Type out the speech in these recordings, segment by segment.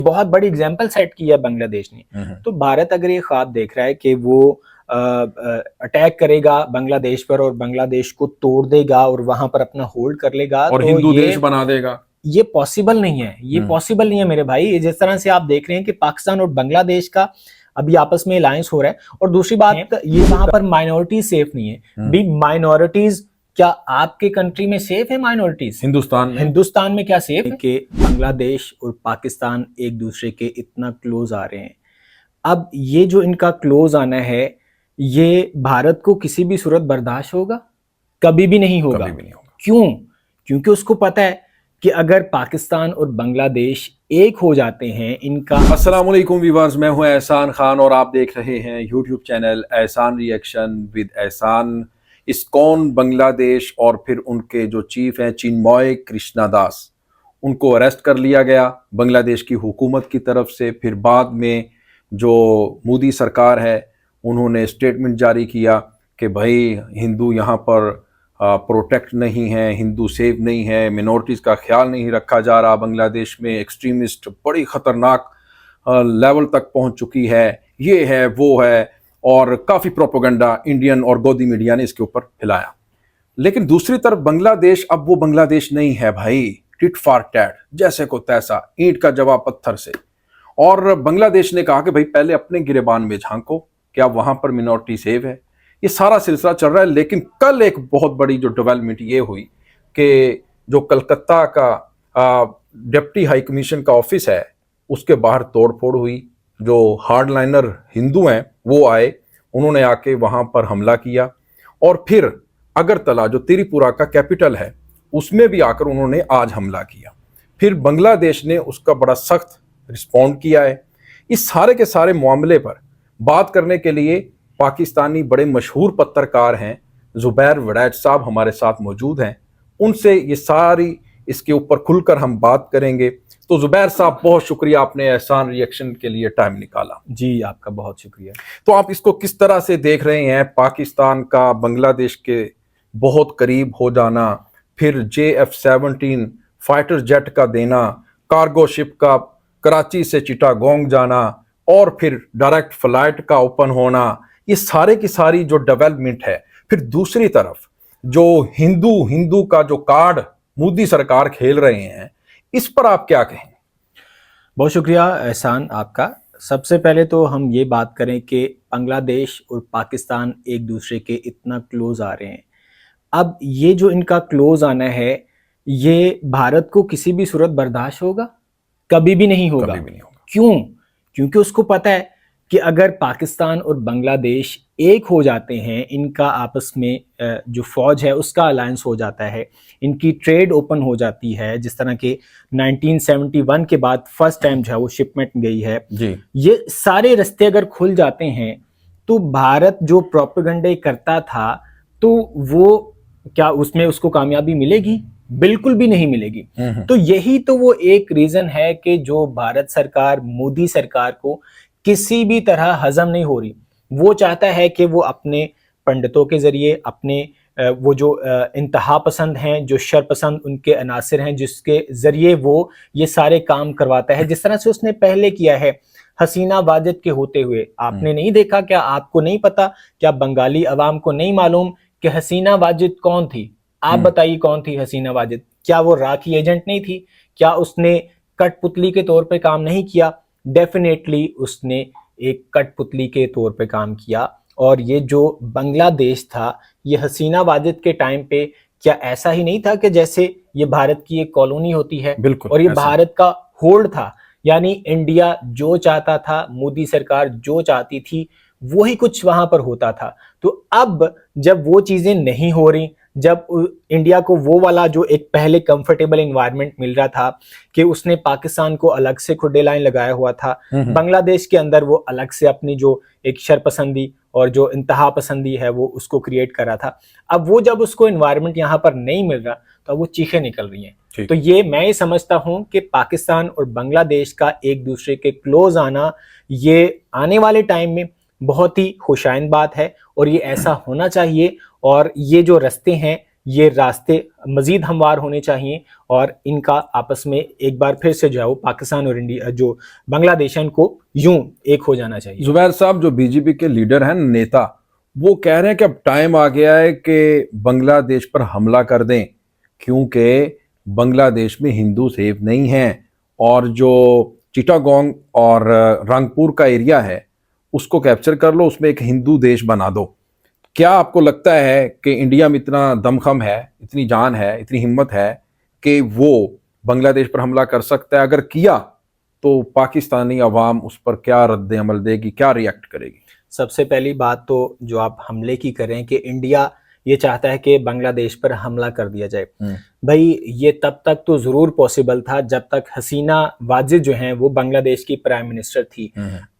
बहुत बड़ी example set की है बांग्लादेश ने। तो भारत अगर ये ख्वाब देख रहा है कि वो अटैक करेगा बांग्लादेश पर और बांग्लादेश को तोड़ देगा और वहां पर अपना होल्ड कर लेगा और तो हिंदू देश बना देगा, ये पॉसिबल नहीं है। ये पॉसिबल नहीं है मेरे भाई। जिस तरह से आप देख रहे हैं कि पाकिस्तान और बांग्लादेश का अभी आपस में अलायंस हो रहा है। और दूसरी बात, ये वहां पर माइनॉरिटीज सेफ नहीं है। भी माइनॉरिटीज क्या आपके कंट्री में सेफ है? माइनॉरिटीज हिंदुस्तान में क्या सेफ है? कि बांग्लादेश और पाकिस्तान एक दूसरे के इतना क्लोज आ रहे हैं। अब ये जो इनका क्लोज आना है, ये भारत को किसी भी सूरत बर्दाश्त होगा? कभी भी नहीं होगा। क्यों? क्योंकि उसको पता है कि अगर पाकिस्तान और बांग्लादेश एक हो जाते हैं इनका। अस्सलाम वालेकुम व्यूअर्स, मैं हूं एहसान खान और आप देख रहे हैं यूट्यूब चैनल एहसान रिएक्शन विद एहसान। इस्कॉन बांग्लादेश और फिर उनके जो चीफ हैं चिन्मय कृष्णदास, उनको अरेस्ट कर लिया गया बांग्लादेश की हुकूमत की तरफ से। फिर बाद में जो मोदी सरकार है उन्होंने स्टेटमेंट जारी किया कि भाई हिंदू यहाँ पर प्रोटेक्ट नहीं है, हिंदू सेफ नहीं है, मिनॉरिटीज़ का ख्याल नहीं रखा जा रहा बांग्लादेश में, एक्सट्रीमिस्ट बड़ी ख़तरनाक लेवल तक पहुँच चुकी है, ये है वो है। और काफ़ी प्रोपेगेंडा इंडियन और गोदी मीडिया ने इसके ऊपर फैलाया। लेकिन दूसरी तरफ बांग्लादेश अब वो बांग्लादेश नहीं है भाई, टिट फॉर टैट, जैसे को तैसा, ईंट का जवाब पत्थर से। और बांग्लादेश ने कहा कि भाई पहले अपने गिरेबान में झांको, क्या वहाँ पर मिनॉरिटी सेफ है। ये सारा सिलसिला चल रहा है। लेकिन कल एक बहुत बड़ी जो डेवलपमेंट ये हुई कि जो कलकत्ता का डिप्टी हाई कमीशन का ऑफिस है उसके बाहर तोड़फोड़ हुई। जो हार्डलाइनर हिंदू हैं वो आए, उन्होंने आके वहाँ पर हमला किया। और फिर अगरतला जो त्रिपुरा का कैपिटल है उसमें भी आकर उन्होंने आज हमला किया। फिर बांग्लादेश ने उसका बड़ा सख्त रिस्पॉन्ड किया है। इस सारे के सारे मामले पर बात करने के लिए पाकिस्तानी बड़े मशहूर पत्रकार हैं जुबैर वड़ैच साहब हमारे साथ मौजूद हैं। उनसे ये सारी इसके ऊपर खुलकर हम बात करेंगे। तो जुबैर साहब, बहुत शुक्रिया, आपने एहसान रिएक्शन के लिए टाइम निकाला। जी, आपका बहुत शुक्रिया। तो आप इसको किस तरह से देख रहे हैं, पाकिस्तान का बांग्लादेश के बहुत करीब हो जाना, फिर JF-17 फाइटर जेट का देना, कार्गो शिप का कराची से चिटागोंग जाना और फिर डायरेक्ट फ्लाइट का ओपन होना, ये सारे की सारी जो डेवलपमेंट है। फिर दूसरी तरफ जो हिंदू का जो कार्ड मोदी सरकार खेल रहे हैं, इस पर आप क्या कहें? बहुत शुक्रिया एहसान आपका। सबसे पहले तो हम ये बात करें कि बांग्लादेश और पाकिस्तान एक दूसरे के इतना क्लोज आ रहे हैं। अब ये जो इनका क्लोज आना है, ये भारत को किसी भी सूरत बर्दाश्त होगा? कभी भी नहीं होगा। क्यों? क्योंकि उसको पता है कि अगर पाकिस्तान और बांग्लादेश एक हो जाते हैं, इनका आपस में जो फौज है उसका अलायंस हो जाता है, इनकी ट्रेड ओपन हो जाती है, जिस तरह के 1971 के बाद फर्स्ट टाइम जो है वो शिपमेंट गई है जी। ये सारे रास्ते अगर खुल जाते हैं तो भारत जो प्रोपेगेंडा करता था तो वो क्या उसमें उसको कामयाबी मिलेगी? बिल्कुल भी नहीं मिलेगी। तो यही तो वो एक रीजन है कि जो भारत सरकार, मोदी सरकार को किसी भी तरह हजम नहीं हो रही। वो चाहता है कि वो अपने पंडितों के जरिए, अपने वो जो इंतहा पसंद हैं, जो शर पसंद उनके अनासिर हैं, जिसके जरिए वो ये सारे काम करवाता है, जिस तरह से उसने पहले किया है हसीना वाजिद के होते हुए। आपने नहीं देखा क्या? आपको नहीं पता क्या? बंगाली अवाम को नहीं मालूम कि हसीना वाजिद कौन थी? आप बताइए कौन थी हसीना वाजिद? क्या वो राखी एजेंट नहीं थी? क्या उसने कठपुतली के तौर पे काम नहीं किया? डेफिनेटली उसने एक कठपुतली के तौर पे काम किया। और ये जो बांग्लादेश था, ये हसीना वाजिद के टाइम पे क्या ऐसा ही नहीं था कि जैसे ये भारत की एक कॉलोनी होती है? बिल्कुल, और ये भारत का होल्ड था। यानी इंडिया जो चाहता था, मोदी सरकार जो चाहती थी, वही कुछ वहां पर होता था। तो अब जब वो चीजें नहीं हो रही, जब इंडिया को वो वाला जो एक पहले कंफर्टेबल एनवायरनमेंट मिल रहा था कि उसने पाकिस्तान को अलग से खुडे लाइन लगाया हुआ था, बांग्लादेश के अंदर वो अलग से अपनी जो एक शरपसंदी और जो इंतहा पसंदी है वो उसको क्रिएट कर रहा था। अब वो जब उसको एनवायरनमेंट यहाँ पर नहीं मिल रहा तो अब वो चीखें निकल रही हैं। तो ये मैं ये समझता हूँ कि पाकिस्तान और बांग्लादेश का एक दूसरे के क्लोज आना, ये आने वाले टाइम में बहुत ही खुशाइंद बात है और ये ऐसा होना चाहिए। और ये जो रास्ते हैं ये रास्ते मजीद हमवार होने चाहिए और इनका आपस में एक बार फिर से जो है वो पाकिस्तान और इंडिया जो बांग्लादेश है इनको यूं एक हो जाना चाहिए। जुबैर साहब, जो बीजेपी के लीडर हैं, नेता, वो कह रहे हैं कि अब टाइम आ गया है कि बांग्लादेश पर हमला कर दें, क्योंकि बांग्लादेश में हिंदू सेफ नहीं हैं और जो चिटागोंग और रंगपुर का एरिया है उसको कैप्चर कर लो, उसमें एक हिंदू देश बना दो। क्या आपको लगता है कि इंडिया में इतना दमखम है, इतनी जान है, इतनी हिम्मत है कि वो बांग्लादेश पर हमला कर सकता है? अगर किया तो पाकिस्तानी अवाम उस पर क्या रद्द अमल देगी, क्या रिएक्ट करेगी? सबसे पहली बात तो जो आप हमले की करें कि इंडिया ये चाहता है कि बांग्लादेश पर हमला कर दिया जाए, भाई ये तब तक तो जरूर पॉसिबल था जब तक हसीना वाजिद जो हैं वो बांग्लादेश की प्राइम मिनिस्टर थी।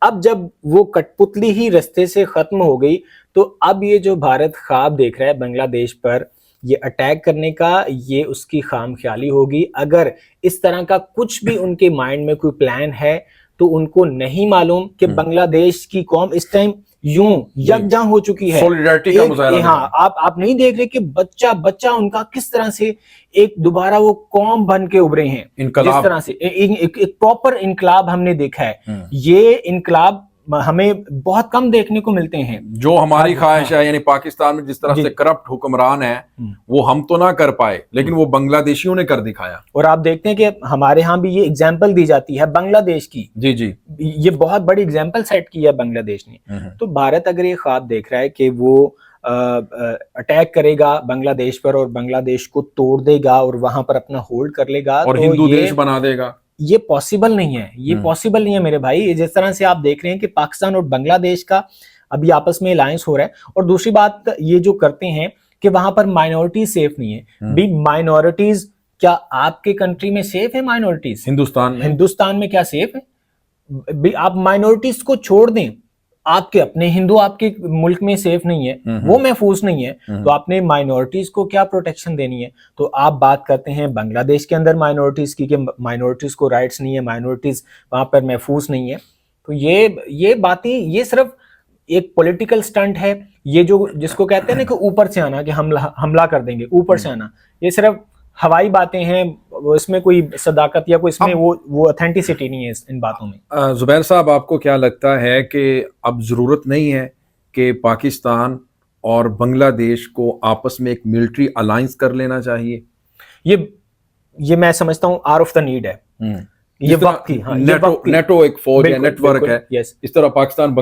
अब जब वो कठपुतली ही रास्ते से खत्म हो गई तो अब ये जो भारत ख्वाब देख रहा है बांग्लादेश पर ये अटैक करने का, ये उसकी खामख्याली होगी। अगर इस तरह का कुछ भी उनके माइंड में कोई प्लान है तो उनको नहीं मालूम कि बांग्लादेश की कौम इस टाइम यूं यकजां हो चुकी है। सॉलिडारिटी का मुजाहरा। हाँ, आप नहीं देख रहे कि बच्चा बच्चा उनका किस तरह से एक दोबारा वो कौम बन के उभरे हैं, जिस तरह से एक प्रॉपर इनकलाब हमने देखा है। ये इनकलाब हमें बहुत कम देखने को मिलते हैं। जो हमारी ख्वाहिश है, यानी पाकिस्तान में जिस तरह से करप्ट हुक्मरान है वो हम तो ना कर पाए, लेकिन वो बांग्लादेशियों ने कर दिखाया। और आप देखते हैं कि हमारे यहाँ भी ये एग्जाम्पल दी जाती है बांग्लादेश की। जी जी, ये बहुत बड़ी एग्जाम्पल सेट की है बांग्लादेश ने। तो भारत अगर ये ख्वाब देख रहा है कि वो अटैक करेगा बांग्लादेश पर और बांग्लादेश को तोड़ देगा और वहां पर अपना होल्ड कर लेगा और तो हिंदू देश बना देगा, ये पॉसिबल नहीं है। ये पॉसिबल नहीं है मेरे भाई। जिस तरह से आप देख रहे हैं कि पाकिस्तान और बांग्लादेश का अभी आपस में अलायंस हो रहा है, और दूसरी बात ये जो करते हैं कि वहां पर माइनॉरिटीज सेफ नहीं है। भी माइनॉरिटीज क्या आपके कंट्री में सेफ है? माइनॉरिटीज हिंदुस्तान में क्या सेफ है? आप माइनॉरिटीज को छोड़ दें, आपके अपने हिंदू आपके मुल्क में सेफ नहीं है, वो महफूज नहीं है, तो आपने माइनॉरिटीज को क्या प्रोटेक्शन देनी है? तो आप बात करते हैं बांग्लादेश के अंदर माइनॉरिटीज की कि माइनॉरिटीज को राइट्स नहीं है, माइनॉरिटीज वहां पर महफूज नहीं है। तो ये बातें, ये सिर्फ एक पॉलिटिकल स्टंट है। ये जो जिसको कहते हैं ना कि ऊपर से आना, कि हमला कर देंगे, ऊपर से आना, ये सिर्फ हवाई बातें हैं। इसमें कोई सदाकत या कोई इसमें वो ऑथेंटिसिटी नहीं है इन बातों में। जुबैर साहब, आपको क्या लगता है कि अब जरूरत नहीं है कि पाकिस्तान और बांग्लादेश को आपस में एक मिलिट्री अलायंस कर लेना चाहिए? ये मैं समझता हूँ आउट ऑफ द नीड है। ये वक्त की, हाँ, नेटो एक फौज है, नेटवर्क है, यस। इस तरह पाकिस्तान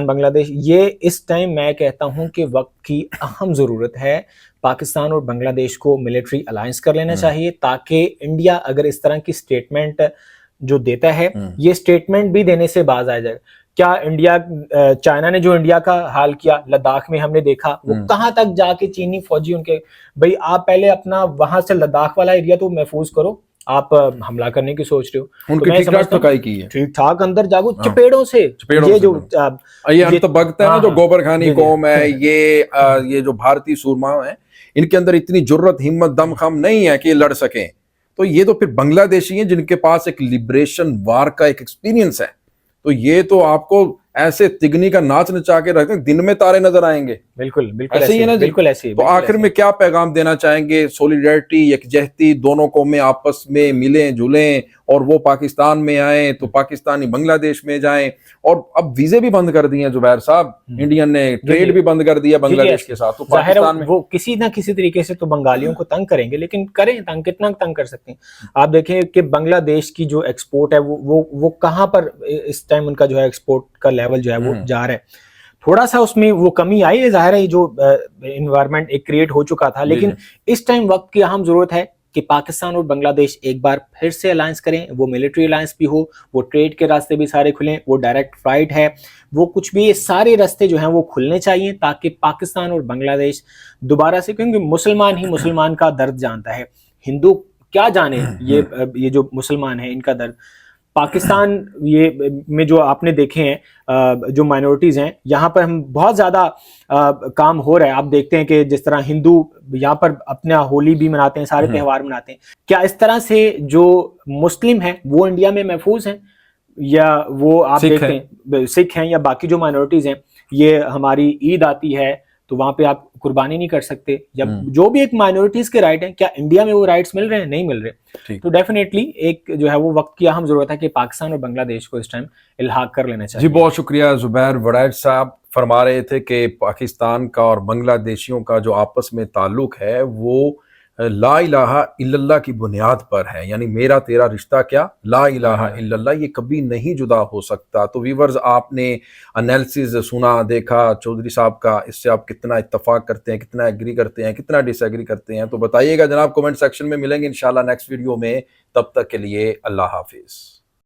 बांग्लादेश, ये इस टाइम मैं कहता हूं कि वक्त की अहम जरूरत है। पाकिस्तान और बांग्लादेश को मिलिट्री अलायंस कर लेना चाहिए, ताकि इंडिया अगर इस तरह की स्टेटमेंट जो देता है, ये स्टेटमेंट भी देने से बाज आ जाए। क्या इंडिया, चाइना ने जो इंडिया का हाल किया लद्दाख में हमने देखा, वो कहां तक जाके चीनी फौजी उनके, भाई आप पहले अपना वहां से लद्दाख वाला एरिया तो महफूज करो, आप हमला करने की सोच रहे हो। उनकी ठीक ठाक अंदर जागो चपेड़ों से। ये जो ये तो भगत है ना, जो गोबर खानी कौम है, ये जो भारतीय सूरमा है, इनके अंदर इतनी जुर्रत, हिम्मत, दमखम नहीं है कि ये लड़ सकें। तो ये तो फिर बांग्लादेशी हैं जिनके पास एक लिबरेशन वार का एक एक्सपीरियंस है। तो ये तो आपको ऐसे तिगनी का नाच नचा के रखते हैं, दिन में तारे नजर आएंगे। बिल्कुल ऐसे ही है ना, बिल्कुल ऐसे। तो आखिर में क्या पैगाम देना चाहेंगे? सॉलिडरिटी, यकजहती, दोनों कौमें आपस में मिलें जुलें, और वो पाकिस्तान में आए तो पाकिस्तानी बांग्लादेश में जाएं। और अब वीजे भी बंद कर दिए हैं जुबैर साहब, इंडियन ने ट्रेड भी बंद कर दिया बांग्लादेश के साथ। तो पाकिस्तान में वो किसी ना किसी तरीके से तो बंगालियों को तंग करेंगे, लेकिन करें तंग, कितना तंग कर सकते हैं? आप देखें कि बांग्लादेश की जो एक्सपोर्ट है वो कहां पर इस टाइम उनका जो है एक्सपोर्ट का लेवल जो है वो जा रहा है। थोड़ा सा उसमें वो कमी आई है, जाहिर है, जो एनवायरनमेंट एक क्रिएट हो चुका था, लेकिन इस टाइम वक्त की अहम जरूरत है कि पाकिस्तान और बांग्लादेश एक बार फिर से अलायंस करें। वो मिलिट्री अलायंस भी हो, वो ट्रेड के रास्ते भी सारे खुलें, वो डायरेक्ट फ्लाइट है, वो कुछ भी, ये सारे रास्ते जो हैं वो खुलने चाहिए, ताकि पाकिस्तान और बांग्लादेश दोबारा से, क्योंकि मुसलमान ही मुसलमान का दर्द जानता है, हिंदू क्या जाने ये जो मुसलमान है इनका दर्द। पाकिस्तान ये में जो आपने देखे हैं जो माइनॉरिटीज हैं, यहाँ पर हम बहुत ज्यादा काम हो रहा है। आप देखते हैं कि जिस तरह हिंदू यहाँ पर अपना होली भी मनाते हैं, सारे त्यौहार मनाते हैं, क्या इस तरह से जो मुस्लिम हैं वो इंडिया में महफूज हैं? या वो आप देखते हैं सिख हैं या बाकी जो माइनॉरिटीज हैं, ये हमारी ईद आती है तो वहाँ पे आप कुर्बानी नहीं कर सकते। जब हम्म। जो भी एक माइनॉरिटीज के राइट हैं, क्या इंडिया में वो राइट्स मिल रहे हैं? नहीं मिल रहे। ठीक। तो डेफिनेटली एक जो है वो वक्त की अहम जरूरत है कि पाकिस्तान और बांग्लादेश को इस टाइम इल्हाक कर लेना जी चाहिए। बहुत शुक्रिया जुबैर वड़ैच साहब। फरमा रहे थे कि पाकिस्तान का और बांग्लादेशियों का जो आपस में ताल्लुक है वो ला इलाहा इल्लल्लाह की बुनियाद पर है, यानी मेरा तेरा रिश्ता क्या, ला इलाहा इल्लल्लाह, ये कभी नहीं जुदा हो सकता। तो व्यूवर्स, आपने एनालिसिस सुना, देखा चौधरी साहब का, इससे आप कितना इत्तफाक करते हैं, कितना एग्री करते हैं, कितना डिसएग्री करते हैं, तो बताइएगा जनाब कमेंट सेक्शन में। मिलेंगे इंशाल्लाह नेक्स्ट वीडियो में, तब तक के लिए अल्लाह हाफिज।